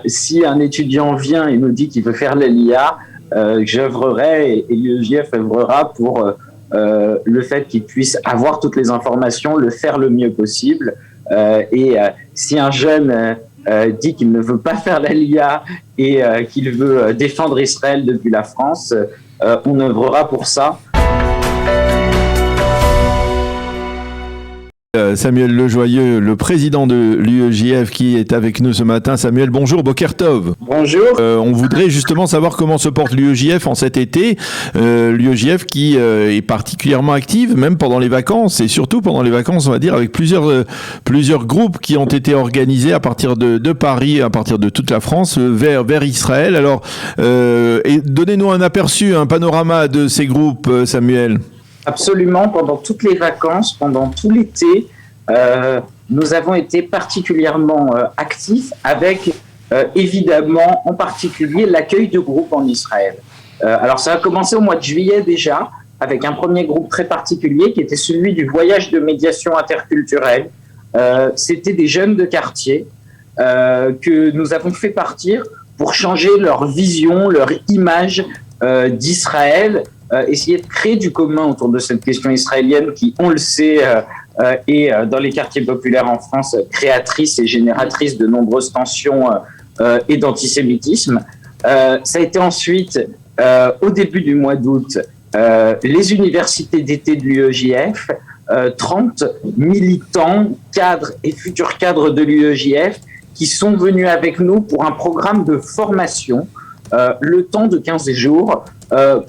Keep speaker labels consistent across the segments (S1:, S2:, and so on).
S1: Si un étudiant vient et nous dit qu'il veut faire l'ELIA, j'œuvrerai et l'UEJF œuvrera pour le fait qu'il puisse avoir toutes les informations, le faire le mieux possible. Si un jeune dit qu'il ne veut pas faire l'ELIA et qu'il veut défendre Israël depuis la France, on œuvrera pour ça.
S2: Samuel Lejoyeux, le président de l'UEJF qui est avec nous ce matin. Samuel, bonjour, Boker Tov.
S1: Bonjour.
S2: On voudrait justement savoir comment se porte l'UEJF en cet été. L'UEJF qui est particulièrement active, même pendant les vacances, et surtout pendant les vacances, on va dire, avec plusieurs groupes qui ont été organisés à partir de Paris, à partir de toute la France, vers Israël. Alors, et donnez-nous un aperçu, un panorama de ces groupes, Samuel.
S1: Absolument, pendant toutes les vacances, pendant tout l'été, nous avons été particulièrement actifs avec, évidemment, en particulier, l'accueil de groupes en Israël. Alors, ça a commencé au mois de juillet déjà, avec un premier groupe très particulier qui était celui du voyage de médiation interculturelle. C'était des jeunes de quartier que nous avons fait partir pour changer leur vision, leur image d'Israël, essayer de créer du commun autour de cette question israélienne qui, on le sait, est dans les quartiers populaires en France créatrice et génératrice de nombreuses tensions et d'antisémitisme. Ça a été ensuite, au début du mois d'août, les universités d'été de l'UEJF, 30 militants, cadres et futurs cadres de l'UEJF qui sont venus avec nous pour un programme de formation, le temps de 15 jours,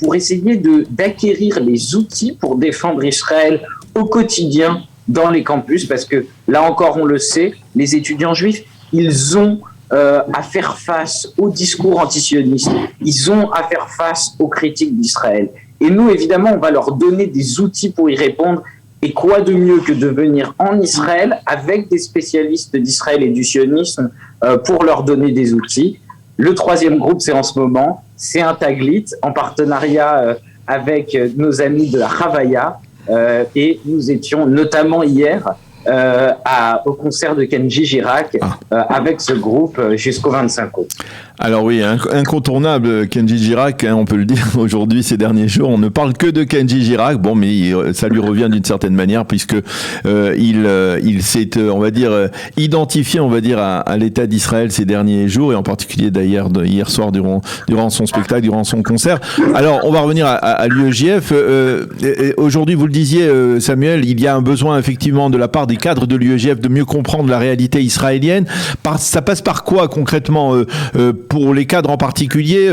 S1: pour essayer d'acquérir les outils pour défendre Israël au quotidien dans les campus, parce que là encore on le sait, les étudiants juifs, ils ont à faire face aux discours antisionistes, ils ont à faire face aux critiques d'Israël. Et nous, évidemment, on va leur donner des outils pour y répondre. Et quoi de mieux que de venir en Israël avec des spécialistes d'Israël et du sionisme pour leur donner des outils. Le troisième groupe, c'est en ce moment, c'est un Taglit en partenariat avec nos amis de la Havaya. Et nous étions notamment hier au concert de Kenji Girac avec ce groupe jusqu'au 25 août.
S2: Alors oui, incontournable Kenji Girac, hein, on peut le dire aujourd'hui, ces derniers jours, on ne parle que de Kenji Girac. Bon, mais ça lui revient d'une certaine manière puisque il s'est, on va dire, identifié, on va dire, à l'État d'Israël ces derniers jours et en particulier d'ailleurs hier soir durant son spectacle, durant son concert. Alors, on va revenir à l'UEJF. Aujourd'hui, vous le disiez, Samuel, il y a un besoin effectivement de la part des cadres de l'UEJF de mieux comprendre la réalité israélienne. Ça passe par quoi concrètement pour les cadres en particulier,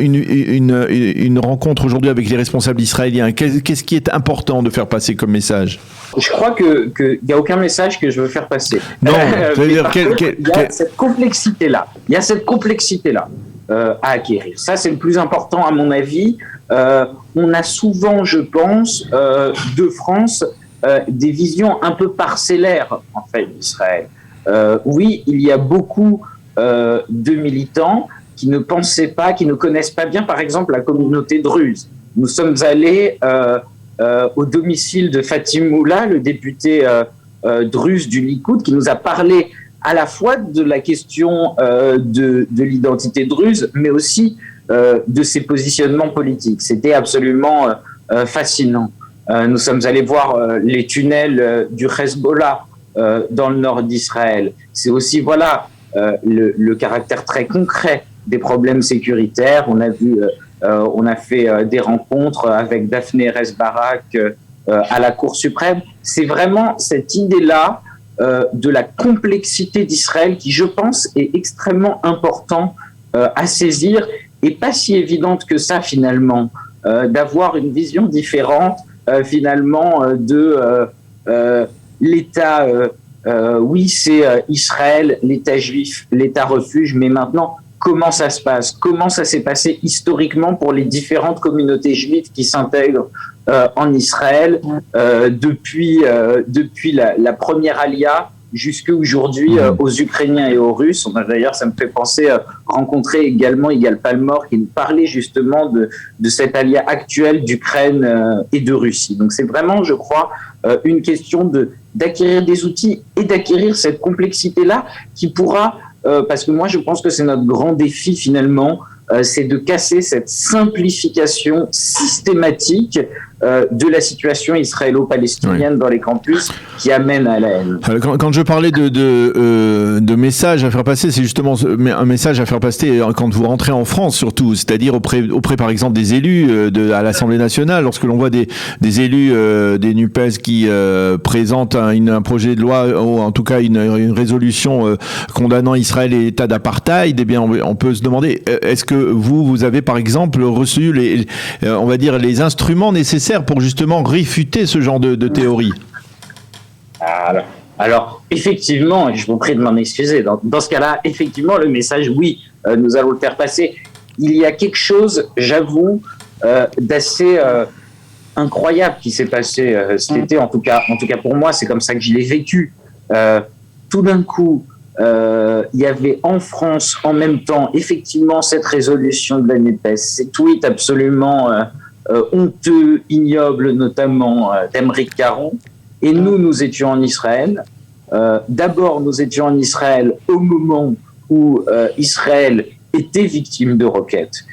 S2: une rencontre aujourd'hui avec les responsables israéliens, qu'est-ce qui est important de faire passer comme message ?
S1: Je crois qu'il n'y a aucun message que je veux faire passer.
S2: Non,
S1: il y a cette complexité-là. Il y a cette complexité-là à acquérir. Ça, c'est le plus important à mon avis. On a souvent, je pense, de France, des visions un peu parcellaires, en fait, d'Israël. Oui, il y a beaucoup de militants qui ne pensaient pas, qui ne connaissent pas bien, par exemple, la communauté druze. Nous sommes allés au domicile de Fatim Moula, le député druze du Likoud, qui nous a parlé à la fois de la question de l'identité druze, mais aussi de ses positionnements politiques. C'était absolument fascinant. Nous sommes allés voir les tunnels du Hezbollah dans le nord d'Israël. C'est aussi, voilà, le caractère très concret des problèmes sécuritaires. On a fait des rencontres avec Daphné Erez-Barak à la Cour suprême. C'est vraiment cette idée-là de la complexité d'Israël qui, je pense, est extrêmement important à saisir et pas si évidente que ça, finalement, d'avoir une vision différente, finalement, de l'État... oui, c'est Israël, l'État juif, l'État refuge, mais maintenant, comment ça se passe ? Comment ça s'est passé historiquement pour les différentes communautés juives qui s'intègrent en Israël depuis la première Aliyah jusqu'à aujourd'hui aux Ukrainiens et aux Russes. D'ailleurs, ça me fait penser rencontrer également Yigal Palmor qui nous parlait justement de cette Aliyah actuelle d'Ukraine et de Russie. Donc c'est vraiment, je crois, une question d'acquérir des outils et d'acquérir cette complexité-là qui pourra parce que moi je pense que c'est notre grand défi finalement, c'est de casser cette simplification systématique de la situation israélo-palestinienne dans les campus qui amène à la haine.
S2: Quand je parlais de messages à faire passer, c'est justement un message à faire passer quand vous rentrez en France surtout, c'est-à-dire auprès par exemple des élus à l'Assemblée nationale, lorsque l'on voit des élus des NUPES qui présentent un projet de loi ou en tout cas une résolution condamnant Israël et l'État d'apartheid, eh bien on peut se demander, est-ce que vous avez par exemple reçu on va dire les instruments nécessaires pour justement réfuter ce genre de théorie?
S1: Alors, effectivement, et je vous prie de m'en excuser, dans ce cas-là, effectivement, le message, oui, nous allons le faire passer. Il y a quelque chose, j'avoue, d'assez incroyable qui s'est passé cet été, en tout cas pour moi, c'est comme ça que je l'ai vécu. Tout d'un coup, il y avait en France, en même temps, effectivement, cette résolution de la NUPES, ces tweets absolument honteux, ignobles, notamment d'Aymeric Caron. Et nous étions en Israël. D'abord, nous étions en Israël au moment où Israël était victime de roquettes.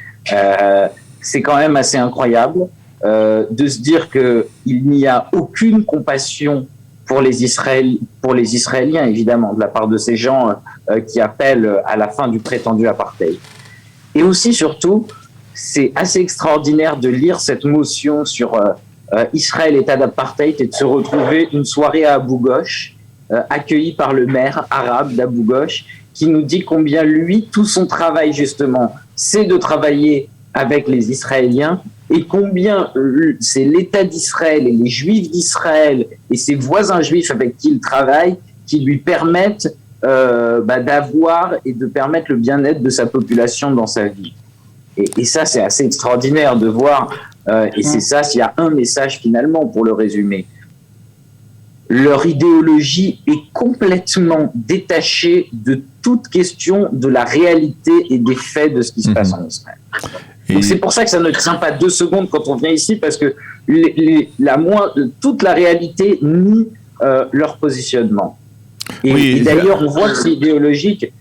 S1: C'est quand même assez incroyable de se dire qu'il n'y a aucune compassion pour les Israéliens, évidemment, de la part de ces gens qui appellent à la fin du prétendu apartheid. Et aussi, surtout, c'est assez extraordinaire de lire cette motion sur Israël, État d'apartheid, et de se retrouver une soirée à Abu Ghosh, accueilli par le maire arabe d'Abu Ghosh, qui nous dit combien lui, tout son travail justement, c'est de travailler avec les Israéliens, et combien c'est l'État d'Israël et les Juifs d'Israël et ses voisins juifs avec qui il travaille qui lui permettent d'avoir et de permettre le bien-être de sa population dans sa vie. Et ça, c'est assez extraordinaire de voir. Et c'est ça, s'il y a un message finalement pour le résumer. Leur idéologie est complètement détachée de toute question de la réalité et des faits de ce qui se passe en Israël. Donc c'est pour ça que ça ne tient pas 2 secondes quand on vient ici, parce que toute la réalité nie leur positionnement. Et d'ailleurs, on voit que c'est idéologique.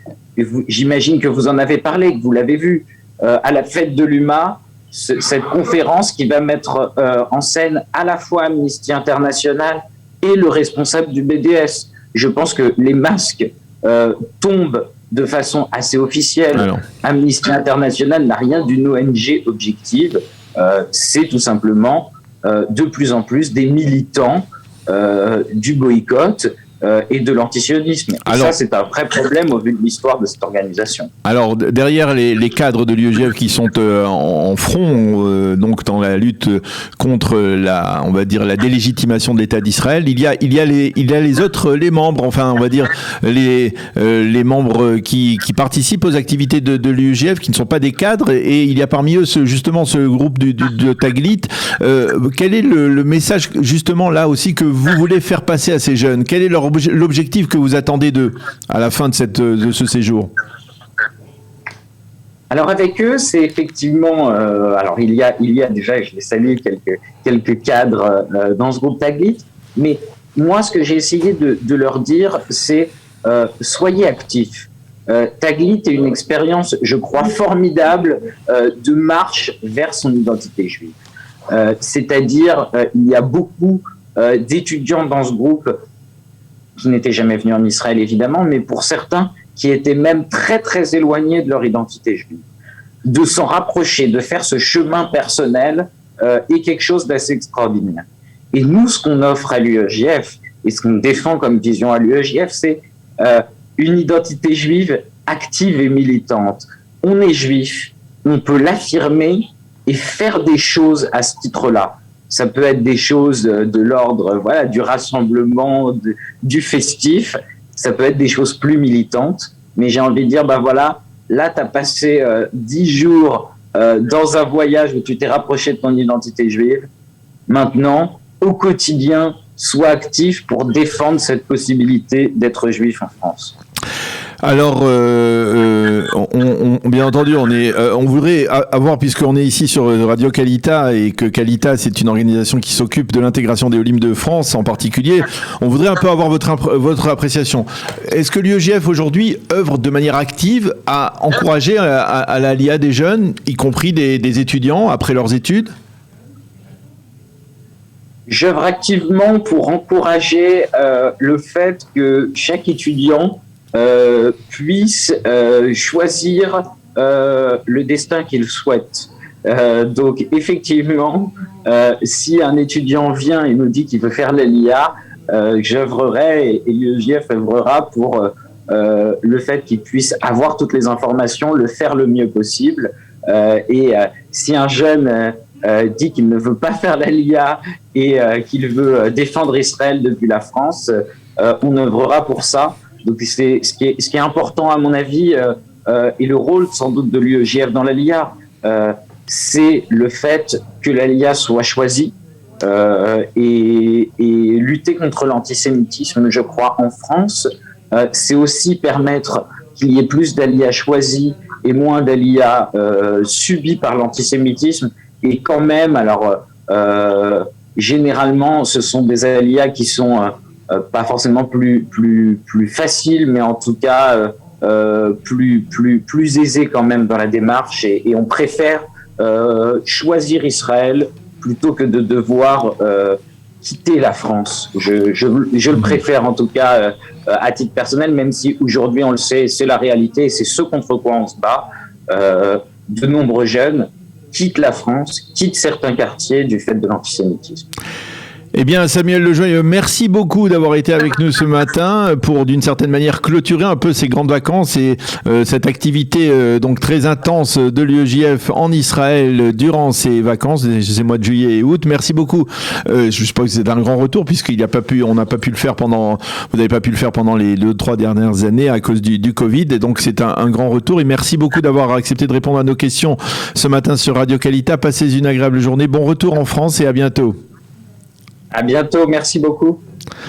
S1: J'imagine que vous en avez parlé, que vous l'avez vu. À la fête de l'UMA, cette conférence qui va mettre en scène à la fois Amnesty International et le responsable du BDS. Je pense que les masques tombent de façon assez officielle. Alors. Amnesty International n'a rien d'une ONG objective. C'est tout simplement de plus en plus des militants du boycott et de l'antisionisme. Et ça, c'est un vrai problème au vu de l'histoire de cette organisation.
S2: Alors, derrière les cadres de l'UEJF qui sont en front, donc dans la lutte contre on va dire la délégitimation de l'État d'Israël, il y a les autres, les membres, enfin, on va dire les membres qui participent aux activités de l'UEJF, qui ne sont pas des cadres, et il y a parmi eux justement ce groupe de Taglit. Quel est le message justement là aussi que vous voulez faire passer à ces jeunes? Quel est l'objectif que vous attendez d'eux à la fin de ce séjour?
S1: Alors avec eux, c'est effectivement, alors il y a déjà, je les salue, quelques cadres dans ce groupe Taglit, mais moi ce que j'ai essayé de leur dire, c'est soyez actifs. Taglit est une expérience, je crois, formidable de marche vers son identité juive. C'est-à-dire, il y a beaucoup d'étudiants dans ce groupe qui n'étaient jamais venus en Israël, évidemment, mais pour certains, qui étaient même très, très éloignés de leur identité juive. De s'en rapprocher, de faire ce chemin personnel est quelque chose d'assez extraordinaire. Et nous, ce qu'on offre à l'UEJF, et ce qu'on défend comme vision à l'UEJF, c'est une identité juive active et militante. On est juif, on peut l'affirmer et faire des choses à ce titre-là. Ça peut être des choses de l'ordre, voilà, du rassemblement, du festif. Ça peut être des choses plus militantes. Mais j'ai envie de dire, voilà, là, tu as passé 10 jours dans un voyage où tu t'es rapproché de ton identité juive. Maintenant, au quotidien, sois actif pour défendre cette possibilité d'être juif en France.
S2: Alors, bien bien entendu, on voudrait avoir, puisqu'on est ici sur Radio Qualita et que Qualita, c'est une organisation qui s'occupe de l'intégration des Olympiques de France en particulier, on voudrait un peu avoir votre appréciation. Est-ce que l'UEJF aujourd'hui œuvre de manière active à encourager à l'ALIA des jeunes, y compris des étudiants après leurs études ?
S1: J'œuvre activement pour encourager le fait que chaque étudiant puisse choisir le destin qu'il souhaite. Donc effectivement, si un étudiant vient et nous dit qu'il veut faire l'ALIA, j'œuvrerai et l'UEJF œuvrera pour le fait qu'il puisse avoir toutes les informations, le faire le mieux possible. Et si un jeune dit qu'il ne veut pas faire l'ALIA et qu'il veut défendre Israël depuis la France, on œuvrera pour ça. Donc c'est ce qui est important à mon avis et le rôle sans doute de l'UEJF dans l'ALIA, c'est le fait que l'ALIA soit choisie et lutter contre l'antisémitisme, je crois, en France. C'est aussi permettre qu'il y ait plus d'ALIA choisis et moins d'ALIA subis par l'antisémitisme. Et quand même, alors généralement, ce sont des ALIA qui sont pas forcément plus faciles, mais en tout cas plus aisés quand même dans la démarche. Et on préfère choisir Israël plutôt que de devoir quitter la France. Je le préfère en tout cas à titre personnel, même si aujourd'hui on le sait, c'est la réalité, c'est ce contre quoi on se bat. De nombreux jeunes quittent la France, quittent certains quartiers du fait de l'antisémitisme.
S2: Eh bien, Samuel Lejoyeux, merci beaucoup d'avoir été avec nous ce matin pour, d'une certaine manière, clôturer un peu ces grandes vacances et cette activité donc très intense de l'UEJF en Israël durant ces vacances, ces mois de juillet et août. Merci beaucoup. Je suppose que c'est un grand retour puisqu'on n'a pas pu le faire pendant les 2-3 dernières années à cause du Covid. Et donc, c'est un grand retour et merci beaucoup d'avoir accepté de répondre à nos questions ce matin sur Radio Qualita. Passez une agréable journée. Bon retour en France et à bientôt.
S1: À bientôt, merci beaucoup.